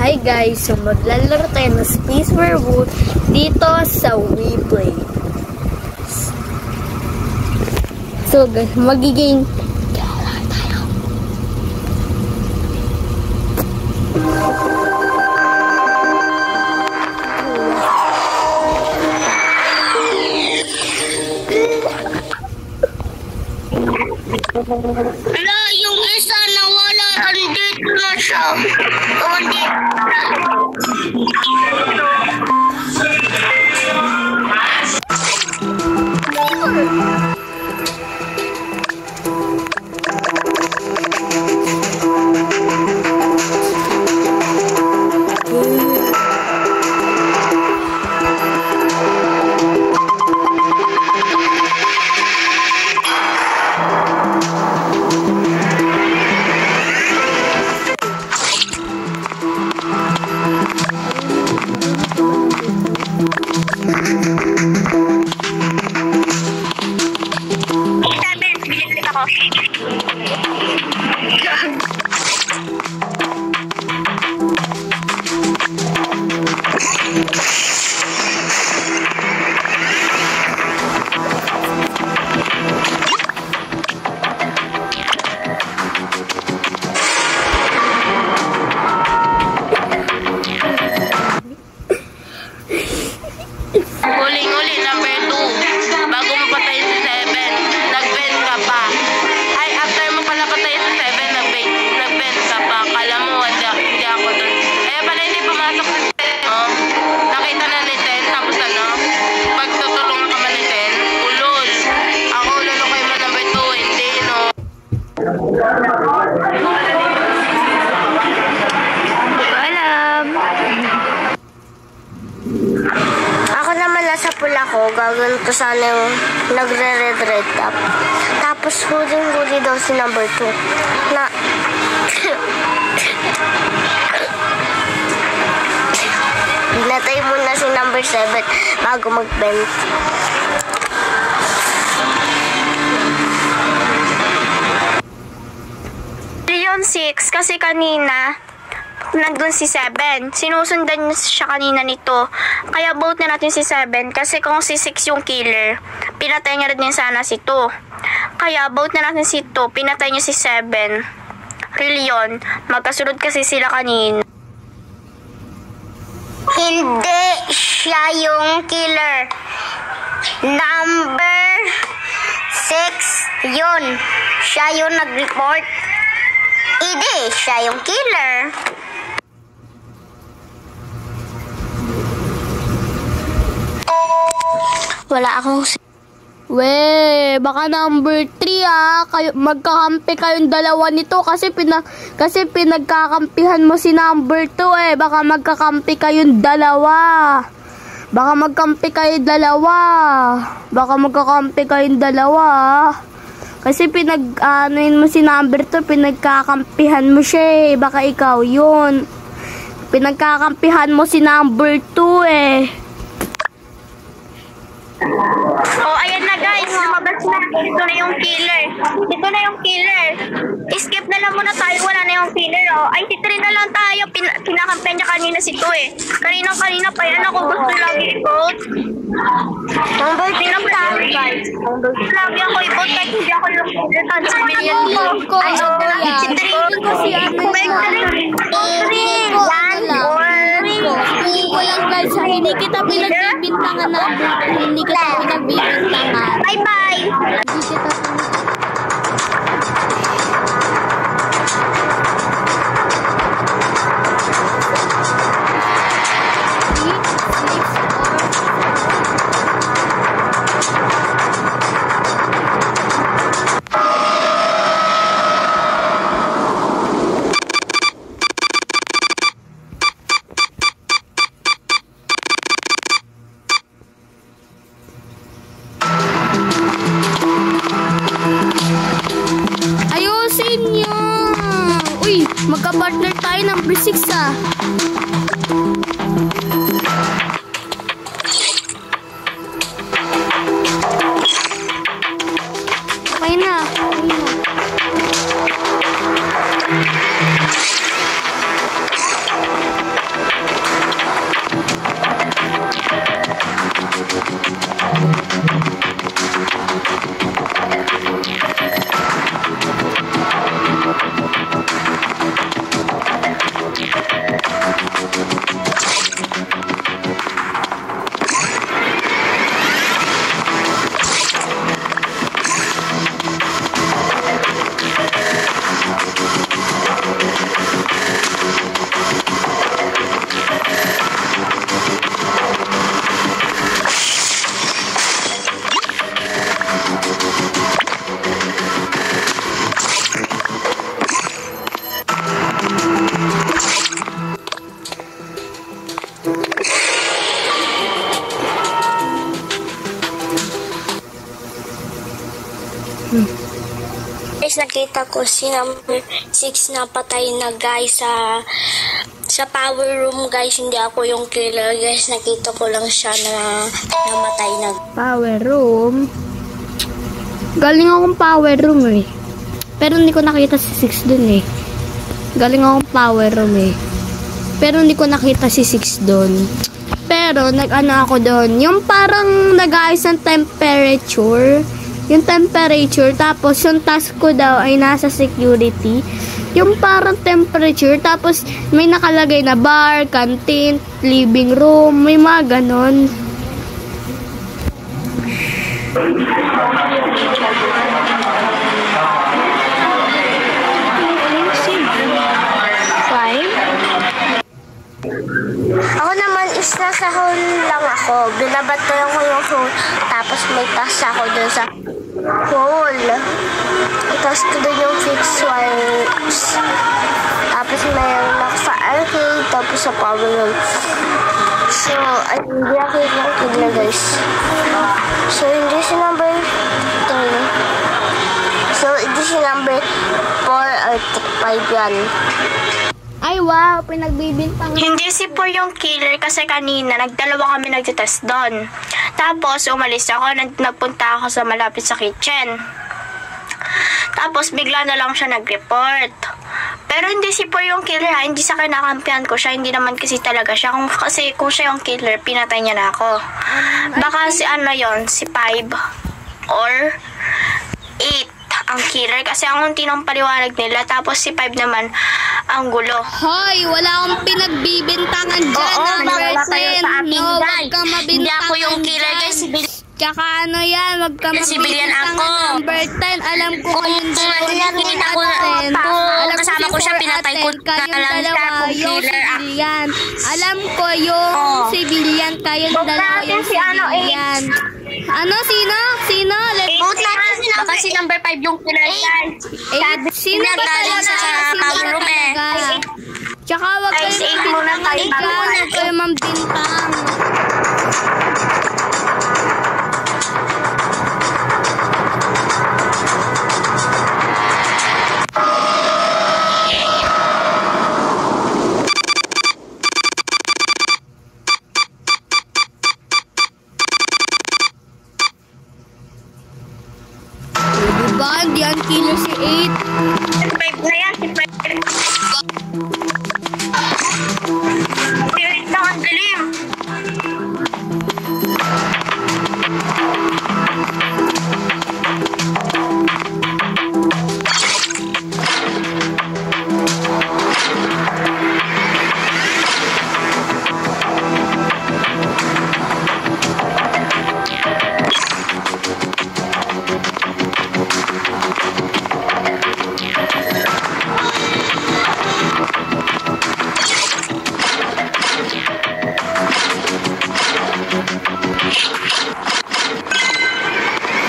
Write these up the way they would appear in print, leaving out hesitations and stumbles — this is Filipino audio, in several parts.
Hi guys, so maglalaro tayo ng Space Werewolf dito sa WePlay. So guys, magiging tayo. Wala, yung isa nawala, andito na siya. Huling-huli, number 2. Bago mo patayin si 7, nag-vent ka pa. Ay, after mo pala patayin si 7, nag-vent ka pa. Kala mo, hindi ako dun. Kaya pala hindi pumasok si 10. Oh. Nakita na ni 10, tapos ano? Pagtutulungan ka man ni 10, ulol. Ako ululukoy mo number 2, hindi, no? Alam. Ako naman nasa pula ko, gagawin ko sana yung nagre-red top. Tapos huling-huli daw si number 2. Na... Natay muna si number 7 bago mag-bend. Yung 6 kasi kanina nandun si 7. Sinusundan siya kanina nito. Kaya vote na natin si 7. Kasi kung si 6 yung killer, pinatay niya rin sana si 2. Kaya vote na natin si 2. Pinatay niya si 7. Really yun. Magkasunod kasi sila kanina. Hindi siya yung killer. Number 6 yun. Siya yung nag-report. Hindi siya yung killer. Wala akong... Baka number 3 kayo, magkakampi kayong dalawa nito kasi pinagkakampihan mo si number 2 Baka magkakampi kayong dalawa. Baka magkakampi kayong dalawa. Kasi pinag-anoin mo si number 2, pinagkakampihan mo siya Baka ikaw yun. Pinagkakampihan mo si number 2 Oh, ayan na guys, lumabas na. Ito na yung killer. Skip na lang muna tayo, wala na yung killer. Oh. Ay, si 3 na lang tayo. Pinakampihan niya kanina si 2 Kanina pa yan ako gusto lagi i-vote. Number 3 na tayo guys. Lagi ako i-vote kahit hindi ako yung civilian. Si 3. Hindi kita pinagbibintangan Bye-bye! Magka-partner tayo number 6 Okay na. nakita ko si number 6 na patay na guys sa power room guys. Hindi ako yung killer guys. Nakita ko lang siya na namatay na. Power room? Galing akong power room eh. Pero hindi ko nakita si 6 dun eh. Galing akong power room eh. Pero hindi ko nakita si 6 dun. Pero nag-ano ako dun. Yung parang nag-aayos ng temperature. Yung temperature. Tapos yung task ko daw ay nasa security. Yung parang temperature. Tapos may nakalagay na bar, canteen, living room. May mga ganon. Ako naman is nasa hole lang ako. Binabato ko yung hole. Tapos may task ako dun sa hole. Tapos ko dun yung fixed wires. Tapos mayroon ako sa arcade. Tapos sa power room. So, hindi ako yung kidla guys. So, hindi si number 3. So, hindi si number 4 or 5 yan. Ay wow, pinagbibintang. Hindi si Paul yung killer kasi kanina nagdalawa kami nagtitest doon. Tapos umalis ako, nagpunta ako sa malapit sa kitchen. Tapos bigla na lang siya nag-report. Pero hindi si Paul yung killer ha, hindi sa kinakampihan ko siya, hindi naman kasi talaga siya. Kasi kung siya yung killer, pinatay niya na ako. Baka si ano yon, si 5 or 8 ang killer kasi ang unti ng paliwanag nila. Tapos si 5 naman ang gulo. Hoy, wala akong pinagbibintangan dyan. Oo, number wala kayo 10. sa akin, No, guys. wag ka mabintangan. Hindi ako yung killer, dyan. guys. Tsaka ano yan, wag ka Kasi bilyan mabintangan. ako. Number 10, alam ko kayong Kung nakikita ko kasama ko siya, pinatay ko na lang siya kung killer ako. civilian. Alam ko yung civilian, kayong dalawa yung civilian. Ano? Sino? Sino? Vote natin si number kasi number 5 yung killer guys. Sino ba talaga? Sino ba talaga? Tsaka wag Ay, kayong 8 muna tayo. mambintang. Wag kayong mambintang. Diba? Hindi ang killer si 8. Si 5 na yan, si 5. Si 8 lang ang dilim.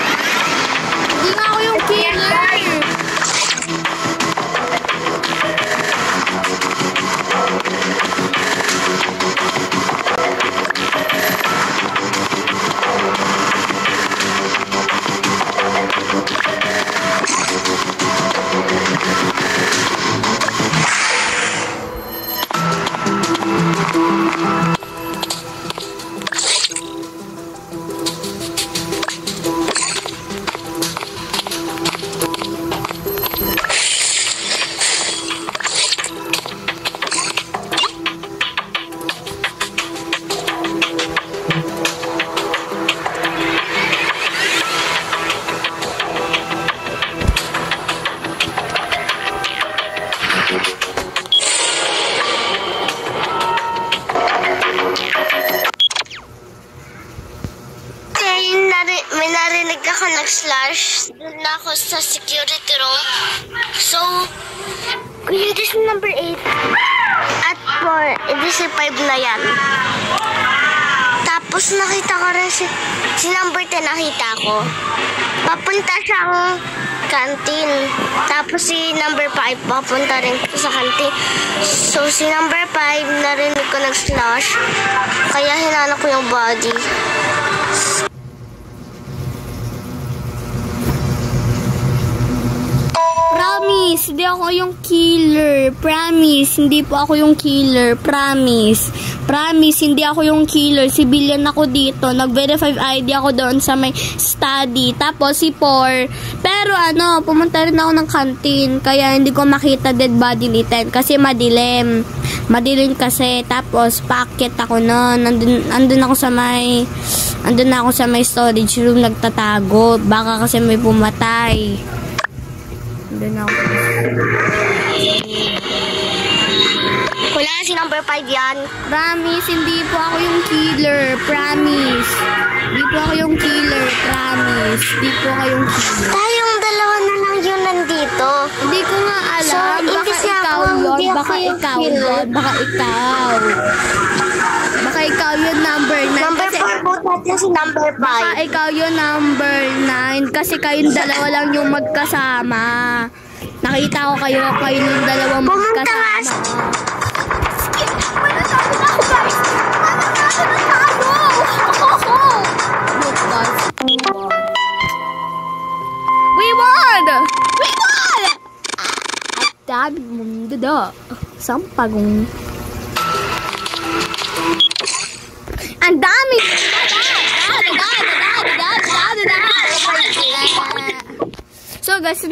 Hindi nga ako yung killer. May narinig ako nag-slash. Doon na ako sa security room. So, hindi si number 8 at 4, hindi si 5 na yan. Tapos nakita ko rin si number 10 nakita ko. Papunta siyang canteen. Tapos si number 5 papunta rin sa canteen. So, si number 5 narinig ko nag-slash. Kaya hinanap ko yung body. Proud Guys, hindi ako yung killer. Promise, hindi po ako yung killer. Promise. Promise, hindi ako yung killer. Civilian ako dito. Nag-verify ID ako doon sa may study. Tapos si Por. Pero pumunta rin ako ng canteen. Kaya hindi ko makita dead body ni Ten. Kasi madilim. Madilim kasi. Tapos paakyat ako noon. Andun ako sa may storage room nagtatago. Baka kasi may pumatay. Andun ako. Wala si number 5 yan. Promise, hindi po ako yung killer. Promise. Hindi po ako yung killer. Promise. Hindi po ako yung killer. Tayong dalawa na lang yun nandito. Hindi ko nga alam. So, Baka imbis na ikaw ako, yun. hindi Baka ako yung ikaw killer. yun. Baka ikaw. Baka ikaw yun number 9. Number 4 po natin si number 5. Baka ikaw yun number 9. Kasi kayong dalawa lang yung magkasama. Nakita ko kayong dalawang Pumunta nga magkasama. Manatalo na ako, guys! Manatalo! Look, guys. We won! We won! At dami mong dada. Sampagong. Ang dami! So guys,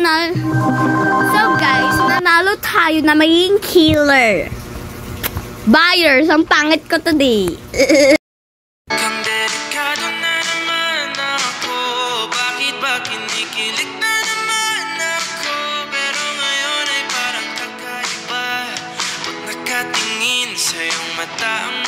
nanalo tayo na maging killer. Buyers, ang pangit ko today. Kang delikado na naman ako. Bakit ba kinikilig na naman ako? Pero ngayon ay parang kakaiba. Huwag nakatingin sa iyong mata ang